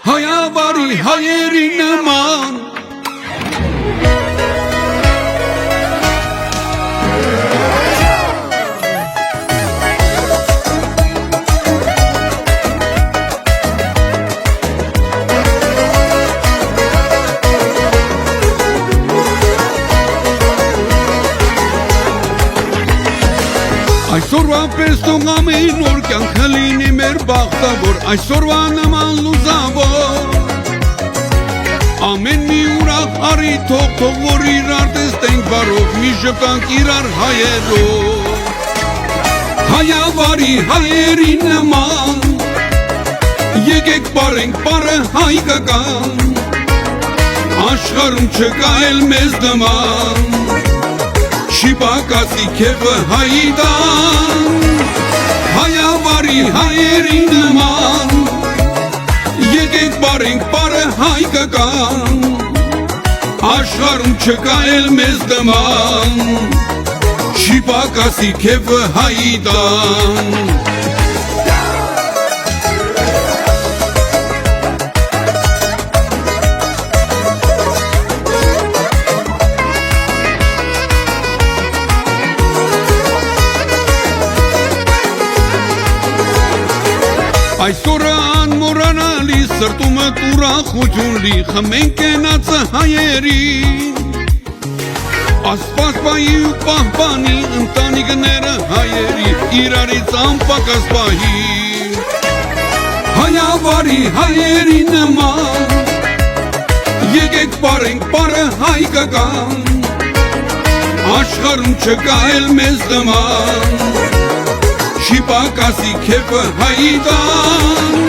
հայավարի հայերի նման Այսօրվա պես թող ամեն օր կյանքը լինի մեր բախտավոր, այսօրվա նման լուզավոր Ամեն մի ուրախ արի թող որ իրար տեսնենք բարով, մի ժպտանք իրար հայերով Հայավարի հայերի նման, եկեք պարենք պարը հայկական Աշխարհում չկա էլ մեզ նման Շիպակացի քեվը հայդան Հայավարի հայերի նման Եկենք պարենք պարը հայկական Աշխարհում չկա էլ մեզ նման Շիպակացի քեվը հայդան Այսօրը անմոռանալի սրտումը ուրախություն լի խմենք կենացը հայերի Աստված պահի ու պահպանի ընտանիքները հայերի իրարից անպակաս պահի Հայավարի հայերի նման եկեք պարենք պարը հայկական Աշխարհում չկա էլ մեզ նման Շիպակացի քեվը հայդան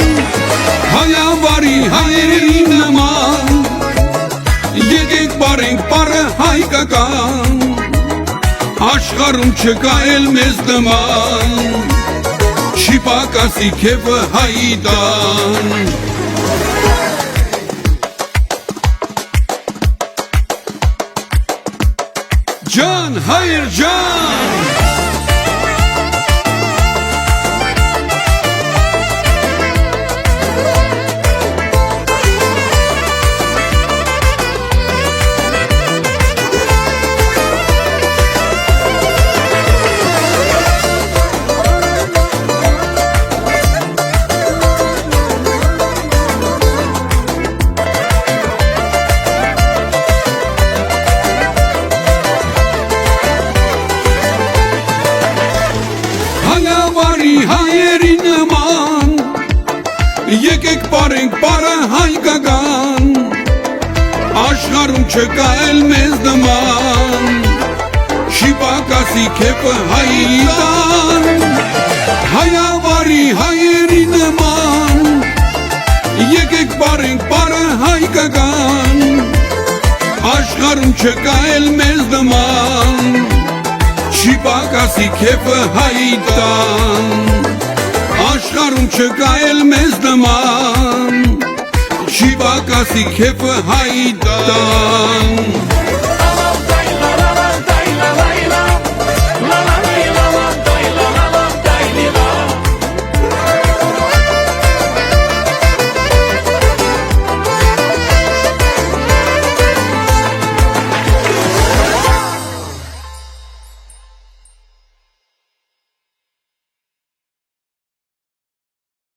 Հայավարի հայերի նման Եկեք պարենք պարը հայկական Աշխարհում չկա էլ մեզ նման Շիպակացի քեվը հայդան Ջան, հայր ջան Հայերի նման Եկեք պարենք պարը հայկական Աշխարհում չկա էլ մեզ նման Շիպակացի քեվը հայդան Հայավարի հայերի նման Եկեք պարենք պարը հայկական Աշխարհում չկա էլ մեզ նման Շիպակացի քեվը հայդան Աշխարհում չկա էլ մեզ նման Շիպակացի քեվը հայդան